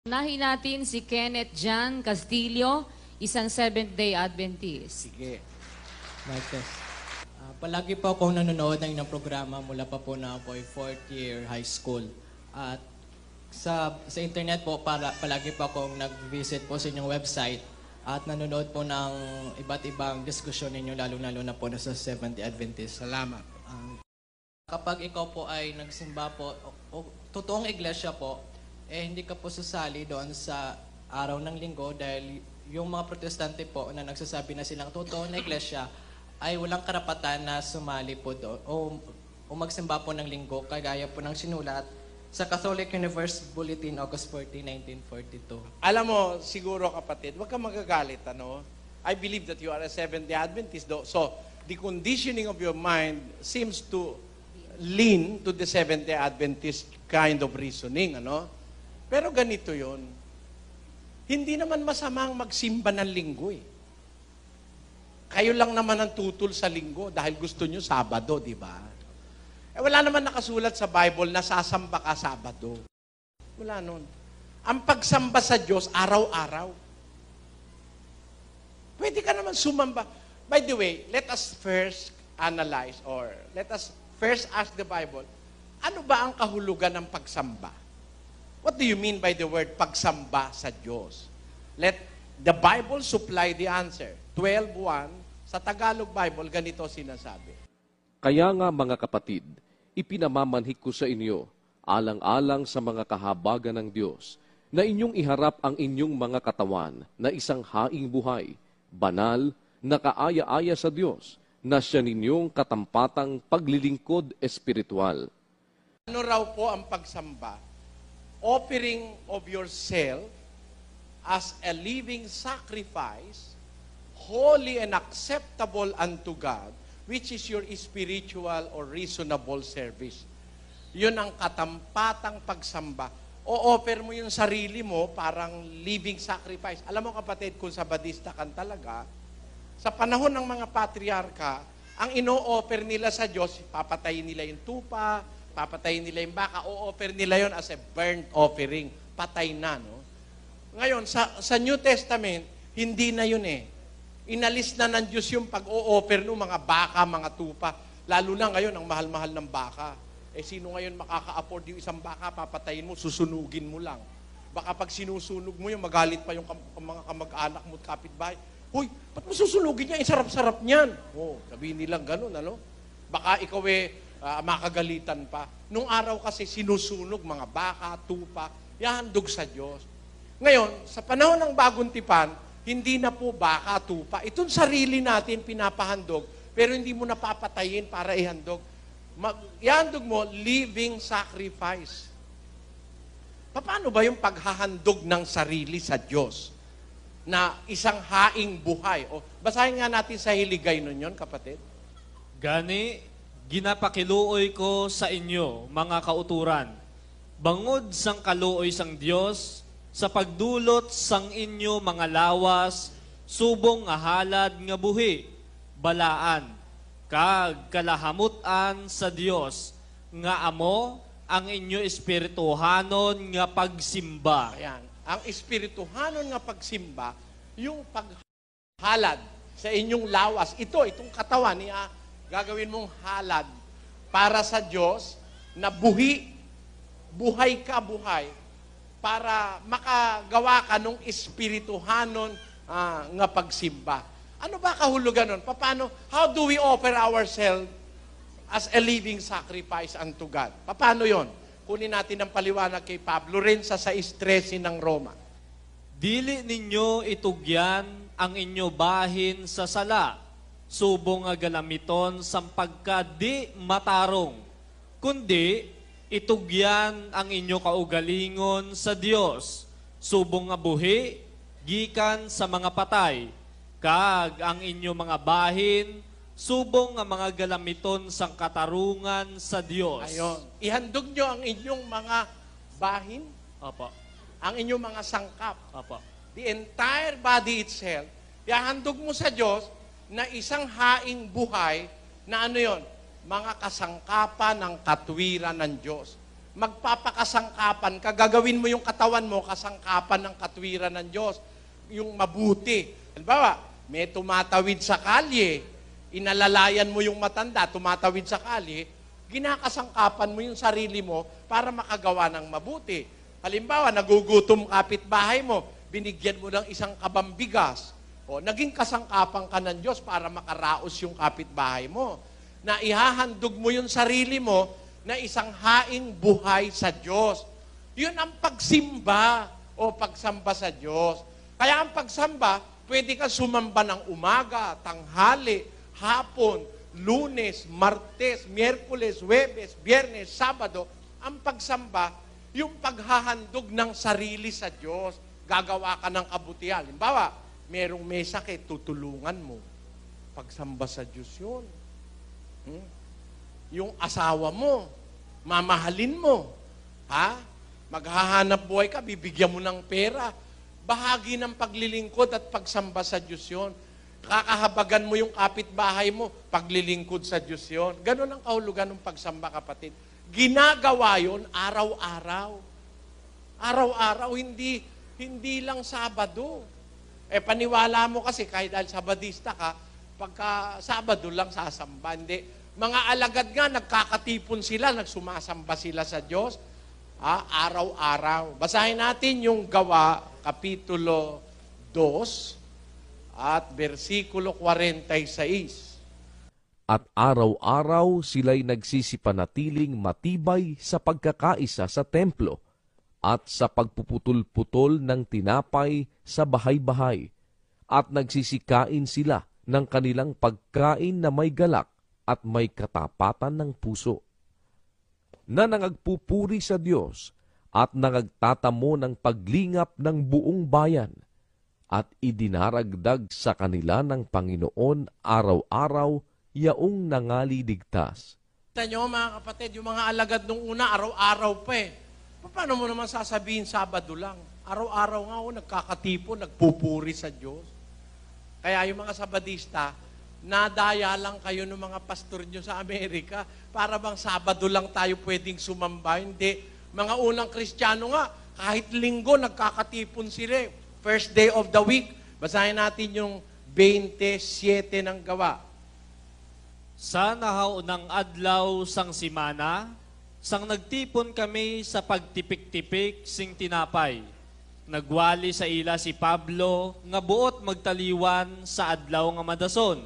Unahin natin si Kenneth Jan Castillo, isang Seventh-day Adventist. Sige. Martes. Palagi po akong nanonood ng inyong programa mula pa po na ako ay 4th year high school. At sa internet po, palagi po akong nag-visit po sa inyong website at nanonood po ng iba't ibang diskusyon ninyo, lalo-lalo na po na sa Seventh-day Adventist. Salamat. Kapag ikaw po ay nagsimba po, o totoong iglesia po, hindi ka po sasali doon sa araw ng linggo dahil yung mga protestante po na nagsasabi na silang totoo na iglesia ay walang karapatan na sumali po doon o magsimba po ng linggo kagaya po ng sinulat sa Catholic Universe Bulletin, August 14, 1942. Alam mo, siguro kapatid, huwag kang magagalit, ano? I believe that you are a Seventh-day Adventist, though. So, the conditioning of your mind seems to lean to the Seventh-day Adventist kind of reasoning, ano? Pero ganito yon. Hindi naman masamang magsimba ng linggo, eh. Kayo lang naman ang tutol sa linggo dahil gusto nyo Sabado, di ba? Wala naman nakasulat sa Bible na sasamba ka Sabado. Wala nun. Ang pagsamba sa Diyos, araw-araw. Pwede ka naman sumamba. By the way, let us first analyze or let us first ask the Bible, ano ba ang kahulugan ng pagsamba? What do you mean by the word pagsamba sa Diyos? Let the Bible supply the answer. 12:1, sa Tagalog Bible, ganito sinasabi. Kaya nga mga kapatid, ipinamamanhik ko sa inyo, alang-alang sa mga kahabagan ng Diyos, na inyong iharap ang inyong mga katawan na isang haing buhay, banal, nakaaya-aya sa Diyos, na siya ninyong katampatang paglilingkod espiritual. Ano raw po ang pagsamba? Offering of yourself as a living sacrifice, holy and acceptable unto God, which is your spiritual or reasonable service. Yun ang katampatang pagsamba. O-offer mo yung sarili mo parang living sacrifice. Alam mo kapatid, kung sabadista kan talaga, sa panahon ng mga patriarka, ang ino-offer nila sa Diyos, papatayin nila yung tupa, papatayin nila yung baka, o-offer nila yon as a burnt offering. Patay na, no? Ngayon, sa New Testament, hindi na yun eh. Inalis na ng Diyos yung pag-o-offer ng mga baka, mga tupa. Lalo na ngayon, ang mahal-mahal ng baka. Sino ngayon makaka-afford yung isang baka, papatayin mo, susunugin mo lang. Baka pag sinusunog mo yung magalit pa yung mga kamag-anak mo at kapitbahay. Hoy, ba't mo susunugin niya? Sarap-sarap niyan. Sabihin nilang ganun, ano? Baka ikaw makagalitan pa. Nung araw kasi sinusunog mga baka, tupa, yahandog sa Diyos. Ngayon, sa panahon ng bagong tipan, hindi na po baka, tupa. Itong sarili natin pinapahandog, pero hindi mo napapatayin para ihandog. Ihandog mo, living sacrifice. Paano ba yung paghahandog ng sarili sa Diyos? Na isang haing buhay. Basahin nga natin sa Hiligay nun yun, kapatid. Gani, ginapakiluoy ko sa inyo, mga kauturan. Bangod sang kaluoy sang Diyos, sa pagdulot sang inyo mga lawas, subong nga halad nga buhi, balaan, kag kalahamutan sa Dios nga amo ang inyo espirituhanon nga pagsimba. Ayan. Ang espirituhanon nga pagsimba, yung paghalad sa inyong lawas. Itong katawan niya, gagawin mong halad para sa Diyos na buhay ka buhay para makagawa ka ng espirituhanon nga pagsimba. Ano ba kahulugan nun? How do we offer ourselves as a living sacrifice unto God? Paano yon? Kunin natin ang paliwanag kay Pablo rin sa 6:13 ng Roma. Dili ninyo itugyan ang inyo bahin sa sala, subong nga galamiton sampagka di matarong, kundi itugyan ang inyo kaugalingon sa Dios, subong nga buhi, gikan sa mga patay, kag ang inyo mga bahin, subong nga mga galamiton sang katarungan sa Dios. Ayon. Ihandog nyo ang inyong mga bahin, Opo. ang inyong mga sangkap. Opo. The entire body itself, ihandog mo sa Diyos na isang haing buhay na ano yon? Mga kasangkapan ng katwiran ng Diyos. magpapakasangkapan ka, gagawin mo yung katawan mo, kasangkapan ng katwiran ng Diyos, yung mabuti. Halimbawa, may tumatawid sa kalye, inalalayan mo yung matanda, tumatawid sa kalye, ginakasangkapan mo yung sarili mo para makagawa ng mabuti. Halimbawa, nagugutom kapitbahay mo, binigyan mo ng isang kabambigas, o naging kasangkapan ka ng Diyos para makaraos yung kapitbahay mo. Na ihahandog mo yung sarili mo na isang haing buhay sa Diyos. Yun ang pagsimba o pagsamba sa Diyos. Kaya ang pagsamba, pwede ka sumamba ng umaga, tanghali, hapon, Lunes, Martes, Miyerkules, Huwebes, Biyernes, Sabado. Ang pagsamba, yung paghahandog ng sarili sa Diyos. Gagawa ka ng kabutihan. Halimbawa, merong may sakit, tutulungan mo. Pagsamba sa Diyos yun. Yung asawa mo, mamahalin mo. Ha? Maghahanap buhay ka, bibigyan mo ng pera. Bahagi ng paglilingkod at pagsamba sa Diyos yun. Kakahabagan mo yung kapitbahay mo, paglilingkod sa Diyos yun. Ganon ang kahulugan ng pagsamba, kapatid. Ginagawa yun araw-araw. Araw-araw, hindi lang Sabado. Paniwala mo kasi kahit dahil Sabadista ka, pagka Sabado lang sasamba. Hindi. Mga alagad nga, nagkakatipon sila, nagsumasamba sila sa Diyos. Araw-araw. Basahin natin yung Gawa, Kapitulo 2, at versikulo 46. At araw-araw sila'y nagsisipanatiling matibay sa pagkakaisa sa templo at sa pagpuputol-putol ng tinapay sa bahay-bahay, at nagsisikain sila ng kanilang pagkain na may galak at may katapatan ng puso, na nangagpupuri sa Diyos at nangagtatamo ng paglingap ng buong bayan, at idinaragdag sa kanila ng Panginoon araw-araw yaong nangaliligtas. Kita nyo mga kapatid, yung mga alagad nung una, araw-araw pa eh. Paano mo naman sasabihin Sabado lang? Araw-araw nga nagkakatipon, nagpupuri sa Diyos. Kaya yung mga Sabadista, nadaya lang kayo ng mga pastor nyo sa Amerika para bang Sabado lang tayo pwedeng sumamba. Hindi. Mga unang Kristiyano nga, kahit linggo, nagkakatipon sila. First day of the week. Basahin natin yung 27 ng Gawa. Sa nahaunang adlaw sang simana, sang nagtipon kami sa pagtipik-tipik sing tinapay. Nagwali sa ila si Pablo, nga buot magtaliwan sa adlaw nga madason.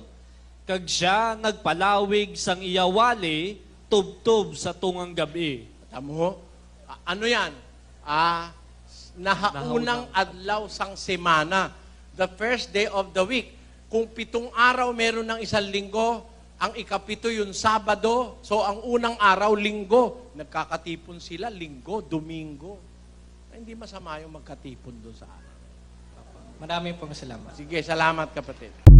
Kag siya nagpalawig sang iyawali, tubtob sa tungang gabi. Tamo? Ano yan? Nahaunang adlaw sang semana. The first day of the week. Kung 7 araw meron ng isang linggo, ang ikapito yung Sabado. So, ang unang araw, linggo. Nagkakatipon sila, linggo, Domingo. Hindi masama yung magkatipon doon sa araw. Maraming pong salamat. Sige, salamat kapatid.